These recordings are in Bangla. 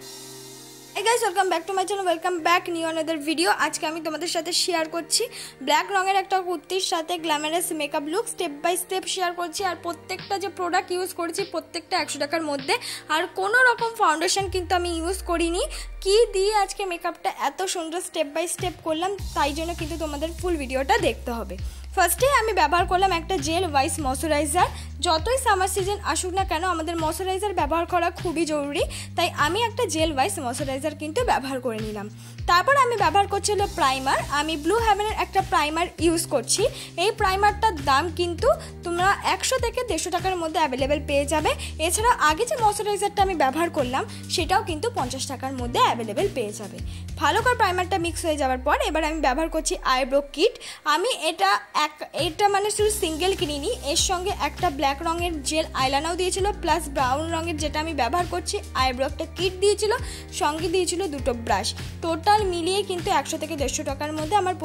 Hey guys, welcome back to my channel. Welcome back new another video. আজকে আমি তোমাদের সাথে শেয়ার করছি ব্ল্যাক রঙের একটা কুর্তির সাথে glamorous makeup look step by step share করছি। আর প্রত্যেকটা যে প্রোডাক্ট ইউজ করেছি প্রত্যেকটা 100 টাকার মধ্যে, আর কোনো রকম ফাউন্ডেশন কিন্তু আমি ইউজ করিনি। কি দিয়ে আজকে মেকআপটা এত সুন্দর স্টেপ বাই স্টেপ করলাম, তাই জন্য কিন্তু তোমাদের ফুল ভিডিওটা দেখতে হবে। ফার্স্টে আমি ব্যবহার করলাম একটা জেল ওয়াইস ময়শ্চারাইজার। যতই সামার সিজন আসুক না কেন আমাদের ময়শ্চারাইজার ব্যবহার করা খুবই জরুরি, তাই আমি একটা জেল ওয়াইস ময়শ্চারাইজার কিন্তু ব্যবহার করে নিলাম। তারপর আমি ব্যবহার করছি হলো প্রাইমার। আমি ব্লু হেভেনের একটা প্রাইমার ইউজ করছি। এই প্রাইমারটার দাম কিন্তু তোমরা 100 থেকে 150 টাকার মধ্যে অ্যাভেলেবেল পেয়ে যাবে। এছাড়া আগে যে ময়শ্চারাইজারটা আমি ব্যবহার করলাম সেটাও কিন্তু 50 টাকার মধ্যে অ্যাভেলেবেল পেয়ে যাবে। ভালো করে প্রাইমারটা মিক্স হয়ে যাওয়ার পর এবার আমি ব্যবহার করছি আইব্রো কিট। আমি এটা মানে শুধু সিঙ্গেল কিনিনি, এর সঙ্গে একটা ব্ল্যাক রঙের জেল আইলাইনারও দিয়েছিল, প্লাস ব্রাউন রঙের যেটা আমি ব্যবহার করছি আইব্রো একটা কিট দিয়েছিল, সঙ্গে দিয়েছিল দুটো ব্রাশ। টোটাল মিলিয়ে কিন্তু 100 থেকে 150 টাকার মধ্যে আমার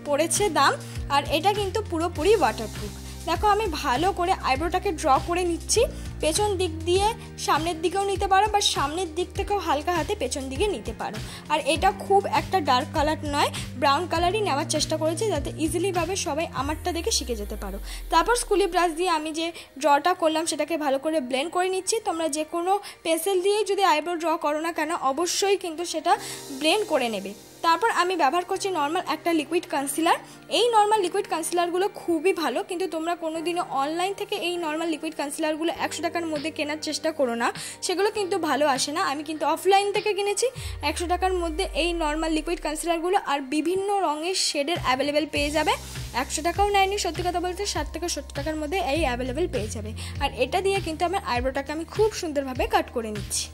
পড়েছে দাম। আর এটা কিন্তু পুরোপুরি ওয়াটারপ্রুফ। দেখো আমি ভালো করে আইব্রোটাকে ড্র করে নিচ্ছি। পেছন দিক দিয়ে সামনের দিকেও নিতে পারো, বা সামনের দিক থেকেও হালকা হাতে পেছন দিকে নিতে পারো। আর এটা খুব একটা ডার্ক কালার নয়, ব্রাউন কালারই নেওয়ার চেষ্টা করেছি যাতে ইজিলিভাবে সবাই আমারটা দেখে শিখে যেতে পারো। তারপর স্কুলি ব্রাশ দিয়ে আমি যে ড্রটা করলাম সেটাকে ভালো করে ব্লেন্ড করে নিচ্ছি। তোমরা যে কোনো পেন্সিল দিয়েই যদি আইব্রো ড্র করো না কেন অবশ্যই কিন্তু সেটা ব্লেন্ড করে নেবে। তারপর আমি ব্যবহার করছি নর্মাল একটা লিকুইড কনসিলার। এই নর্মাল লিকুইড কনসিলারগুলো খুবই ভালো, কিন্তু তোমরা কোনোদিনও অনলাইন থেকে এই নর্মাল লিকুইড কনসিলারগুলো 100 টাকার মধ্যে কেনার চেষ্টা করো না, সেগুলো কিন্তু ভালো আসে না। আমি কিন্তু অফলাইন থেকে কিনেছি 100 টাকার মধ্যে এই নর্মাল লিকুইড কনসিলারগুলো, আর বিভিন্ন রঙের শেডের অ্যাভেলেবেল পেয়ে যাবে। 100 টাকাও নেয়নি, সত্যি কথা বলতে 60 থেকে 70 টাকার মধ্যে এই অ্যাভেলেবেল পেয়ে যাবে। আর এটা দিয়ে কিন্তু আমার আইব্রোটাকে আমি খুব সুন্দরভাবে কাট করে নিচ্ছি।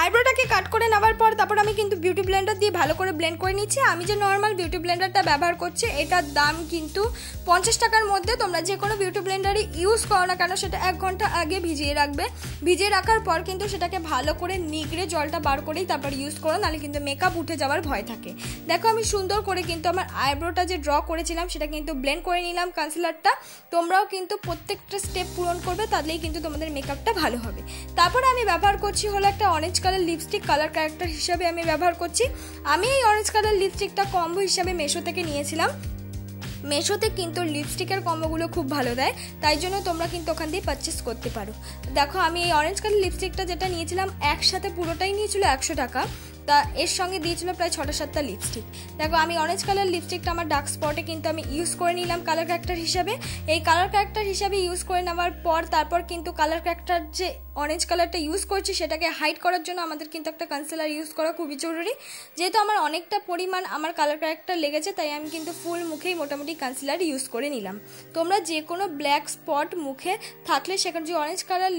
আইব্রোটাকে কাট করে নেওয়ার পর তারপর আমি কিন্তু বিউটি ব্লেন্ডার দিয়ে ভালো করে ব্লেন্ড করে নিচ্ছি। আমি যে নর্মাল বিউটি ব্লেন্ডারটা ব্যবহার করছি এটার দাম কিন্তু 50 টাকার মধ্যে। তোমরা যে কোনো বিউটি ব্লেন্ডারই ইউজ করো না কেন সেটা 1 ঘন্টা আগে ভিজিয়ে রাখবে। ভিজিয়ে রাখার পর কিন্তু সেটাকে ভালো করে নিগড়ে জলটা বার করেই তারপর ইউজ করো, নাহলে কিন্তু মেকআপ উঠে যাওয়ার ভয় থাকে। দেখো আমি সুন্দর করে কিন্তু আমার আইব্রোটা যে ড্র করেছিলাম সেটা কিন্তু ব্লেন্ড করে নিলাম কনসিলারটা। তোমরাও কিন্তু প্রত্যেকটা স্টেপ পূরণ করবে, তাহলেই কিন্তু তোমাদের মেকআপটা ভালো হবে। তারপরে আমি ব্যবহার করছি হলো একটা orange colour lipstick, colour character হিসাবে আমি ব্যবহার করছি। আমি এই অরেঞ্জ কালার লিপস্টিকটা কম্বো হিসাবে মেশো থেকে নিয়েছিলাম। মেশোতে কিন্তু লিপস্টিকের কম্বোগুলো খুব ভালো দেয়, তাই জন্য তোমরা কিন্তু ওখান দিয়ে পারচেস করতে পারো। দেখো আমি এই অরেঞ্জ কালার লিপস্টিকটা যেটা নিয়েছিলাম একসাথে পুরোটাই নিয়েছিল 100 টাকা, তা এর সঙ্গে দিয়েছিল প্রায় 6-7টা লিপস্টিক। দেখো আমি অরেঞ্জ কালার লিপস্টিকটা আমার ডার্ক স্পটে কিন্তু আমি ইউজ করে নিলাম কালার ক্যারেক্টার হিসাবে। এই কালার ক্যারেক্টার হিসাবে ইউজ করে নেওয়ার পর তারপর কিন্তু কালার ক্যারেক্টার যে অরেঞ্জ কালারটা ইউজ করছি সেটাকে হাইড করার জন্য আমাদের কিন্তু একটা কনসিলার ইউজ করা খুবই জরুরি। যেহেতু আমার অনেকটা পরিমাণ আমার কালার ক্যারেক্টার লেগেছে, তাই আমি কিন্তু ফুল মুখেই মোটামুটি কনসিলার ইউজ করে নিলাম। তোমরা যে কোনো ব্ল্যাক স্পট মুখে থাকলে সেখানে যে অরেঞ্জ কালার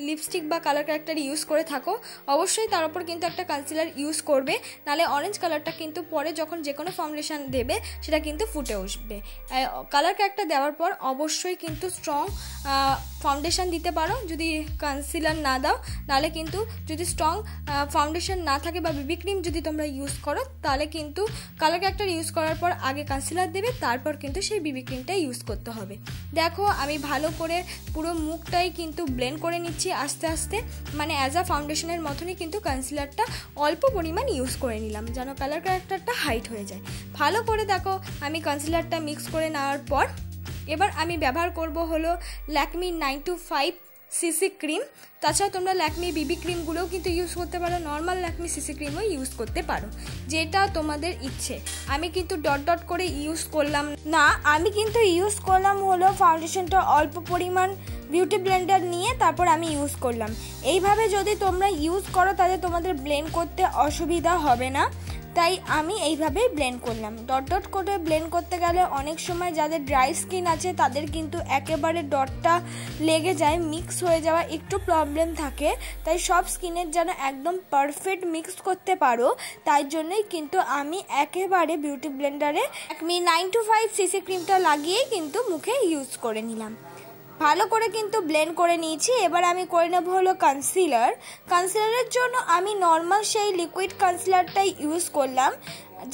লিপস্টিক বা কালার ক্যারেক্টার ইউজ করে থাকো অবশ্যই তার উপর কিন্তু একটা কনসিলার ইউজ করবে, নাহলে অরেঞ্জ কালারটা কিন্তু পরে যখন যে কোনো ফাউন্ডেশন দেবে সেটা কিন্তু ফুটে উঠবে। কালার ক্যারেক্টার দেওয়ার পর অবশ্যই কিন্তু স্ট্রং ফাউন্ডেশন দিতে পারো। যদি কনসিলার না দাও নাহলে কিন্তু যদি স্ট্রং ফাউন্ডেশন না থাকে বা বিবি ক্রিম যদি তোমরা ইউজ করো তাহলে কিন্তু কালার ক্যারেক্টার ইউজ করার পর আগে কনসিলার দেবে, তারপর কিন্তু সেই বিবি ক্রিমটা ইউজ করতে হবে। দেখো আমি ভালো করে পুরো মুখটাই কিন্তু ব্লেন্ড করে নিচ্ছি আস্তে আস্তে, মানে অ্যাজ আ ফাউন্ডেশনের মতনই কিন্তু কনসিলারটা অল্প পরিমাণ ইউজ করে নিলাম যেন কালার ক্যারেক্টারটা হাইট হয়ে যায়। ভালো করে দেখো আমি কনসিলারটা মিক্স করে নেওয়ার পর এবার আমি ব্যবহার করব হলো ল্যাকমি 925 সিসি ক্রিম। তাছাড়া তোমরা ল্যাকমি বিবি ক্রিমগুলোও কিন্তু ইউজ করতে পারো, নর্মাল ল্যাকমি সিসি ক্রিমও ইউজ করতে পারো, যেটা তোমাদের ইচ্ছে। আমি কিন্তু ডট ডট করে ইউজ করলাম না, আমি কিন্তু ইউজ করলাম হলো ফাউন্ডেশনটা অল্প পরিমাণ বিউটি ব্লেন্ডার নিয়ে তারপর আমি ইউজ করলাম। এইভাবে যদি তোমরা ইউজ করো তাহলে তোমাদের ব্লেন্ড করতে অসুবিধা হবে না, তাই আমি এইভাবেই ব্লেন্ড করলাম। ডট ডট করে ব্লেন্ড করতে গেলে অনেক সময় যাদের ড্রাই স্কিন আছে তাদের কিন্তু একেবারে ডটটা লেগে যায়, মিক্স হয়ে যাওয়া একটু প্রবলেম থাকে। তাই সব স্কিনের যেন একদম পারফেক্ট মিক্স করতে পারো, তাই জন্যই কিন্তু আমি একেবারে বিউটি ব্লেন্ডারে আমি 925 সিসি ক্রিমটা লাগিয়েই কিন্তু মুখে ইউজ করে নিলাম। ভালো করে কিন্তু ব্লেন্ড করে নিয়েছি। এবার আমি করে নেব হলো কনসিলার। কনসিলারের জন্য আমি নর্মাল সেই লিকুইড কনসিলারটাই ইউজ করলাম।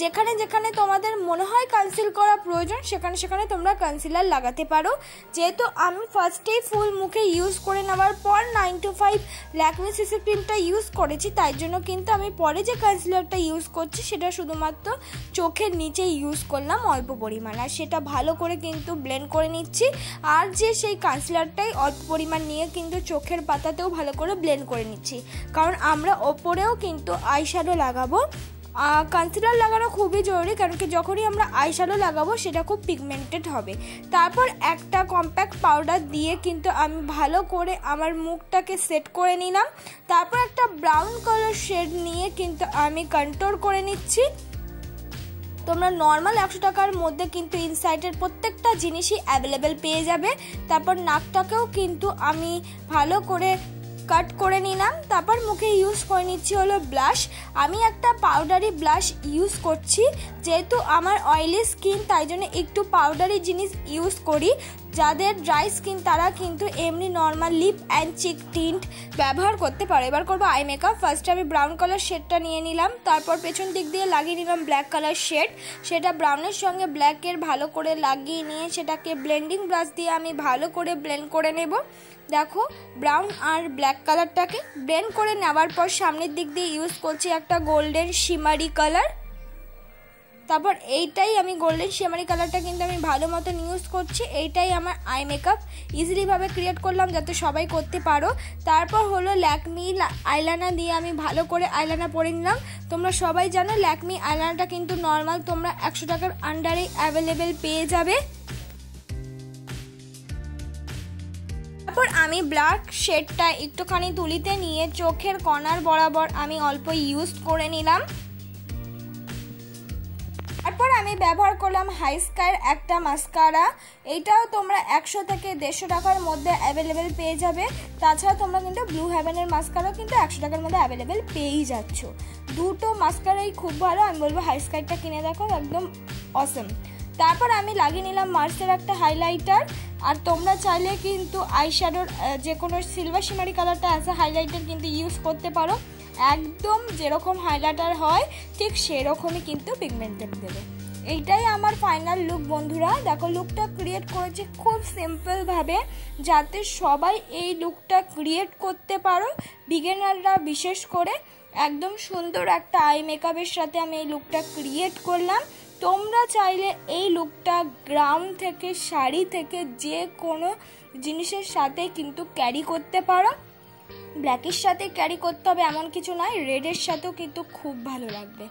যেখানে যেখানে তোমাদের মনে হয় কনসিল করা প্রয়োজন সেখানে সেখানে তোমরা কনসিলার লাগাতে পারো। যেহেতু আমি ফার্স্টেই ফুল মুখে ইউজ করে নেওয়ার পর 925 ল্যাকমে সিসি ক্রিমটা ইউজ করেছি, তাই জন্য কিন্তু আমি পরে যে কনসিলারটা ইউজ করছি সেটা শুধুমাত্র চোখের নিচে ইউজ করলাম অল্প পরিমাণ, আর সেটা ভালো করে কিন্তু ব্লেন্ড করে নিচ্ছি। আর যে সেই কনসিলারটাই অল্প পরিমাণ নিয়ে কিন্তু চোখের পাতাতেও ভালো করে ব্লেন্ড করে নিচ্ছি, কারণ আমরা ওপরেও কিন্তু আইশ্যাডো লাগাবো। কনসিলার লাগানো খুবই জরুরি, কারণ কি যখনই আমরা আইশ্যাডো লাগাবো সেটা খুব পিগমেন্টেড হবে। তারপর একটা কম্প্যাক্ট পাউডার দিয়ে কিন্তু আমি ভালো করে আমার মুখটাকে সেট করে নিলাম। তারপর একটা ব্রাউন কালার শেড নিয়ে কিন্তু আমি কন্ট্রোল করে নিচ্ছি। তোমরা নর্মাল 100 টাকার মধ্যে কিন্তু ইনসাইটের প্রত্যেকটা জিনিসই অ্যাভেলেবেল পেয়ে যাবে। তারপর নাকটাকেও কিন্তু আমি ভালো করে কাট করে নিলাম। তারপর মুখে ইউজ করে নিচ্ছি হলো ব্লাশ। আমি একটা পাউডারি ব্লাশ ইউজ করছি, যেহেতু আমার অয়েলি স্কিন তাই জন্য একটু পাউডারি জিনিস ইউজ করি। যাদের ড্রাই স্কিন তারা কিন্তু এমনি normal lip and cheek tint ব্যবহার করতে পারো। এবার করবো আই মেকআপ। ফার্স্টে আমি ব্রাউন কালার শেডটা নিয়ে নিলাম, তারপর পেছন দিক দিয়ে লাগিয়ে নিলাম ব্ল্যাক কালার শেড। সেটা ব্রাউনের সঙ্গে ব্ল্যাকের ভালো করে লাগিয়ে নিয়ে সেটাকে ব্লেন্ডিং ব্রাশ দিয়ে আমি ভালো করে ব্লেন্ড করে নেব। দেখো ব্রাউন আর ব্ল্যাক কালারটাকে ব্লেন্ড করে নেওয়ার পর সামনের দিক দিয়ে ইউজ করছি একটা গোল্ডেন শিমারি কালার। তারপর এইটাই আমি গোল্ডেন শিমারি কালারটা কিন্তু আমি ভালো মতন ইউজ করছি। এইটাই আমার আই মেকআপ ইজিলিভাবে ক্রিয়েট করলাম যাতে সবাই করতে পারো। তারপর হলো ল্যাকমি আইলাইনার দিয়ে আমি ভালো করে আইলাইনার পরে নিলাম। তোমরা সবাই জানো ল্যাকমি আইলাইনারটা কিন্তু নর্মাল তোমরা 100 টাকার আন্ডারে অ্যাভেলেবেল পেয়ে যাবে। তারপর আমি ব্ল্যাক শেডটা একটুখানি তুলিতে নিয়ে চোখের কর্নার বরাবর আমি অল্প ইউজ করে নিলাম। তারপর আমি ব্যবহার করলাম হাইস্কাইয়ের একটা মাস্কারা। এইটাও তোমরা 100 থেকে 150 টাকার মধ্যে অ্যাভেলেবেল পেয়ে যাবে। তাছাড়া তোমরা কিন্তু ব্লু হেভেনের মাস্কারাও কিন্তু 100 টাকার মধ্যে অ্যাভেলেবেল পেয়েই যাচ্ছ। দুটো মাস্কারাই খুব ভালো, আমি বলবো হাইস্কাইটা কিনে দেখো, একদম অসম। তারপর আমি লাগিয়ে নিলাম মার্সের একটা হাইলাইটার। আর তোমরা চাইলে কিন্তু আইশ্যাডোর যে কোনো সিলভার শিমারি কালারটা অ্যাজ এ হাইলাইটার কিন্তু ইউজ করতে পারো। একদম যেরকম হাইলাইটার হয় ঠিক সেরকমই কিন্তু পিগমেন্টেড দেবে। এইটাই আমার ফাইনাল লুক বন্ধুরা। দেখো লুকটা ক্রিয়েট করেছি খুব সিম্পলভাবে, যাতে সবাই এই লুকটা ক্রিয়েট করতে পারো, বিগিনাররা বিশেষ করে। একদম সুন্দর একটা আই মেকআপের সাথে আমি এই লুকটা ক্রিয়েট করলাম। তোমরা চাইলে এই লুকটা গ্রাউন্ড থেকে শাড়ি থেকে যে কোনো জিনিসের সাথে কিন্তু ক্যারি করতে পারো। ব্ল্যাকের সাথে ক্যারি করতে হবে এমন কিছু নয়, রেডের সাথেও কিন্তু খুব ভালো লাগবে।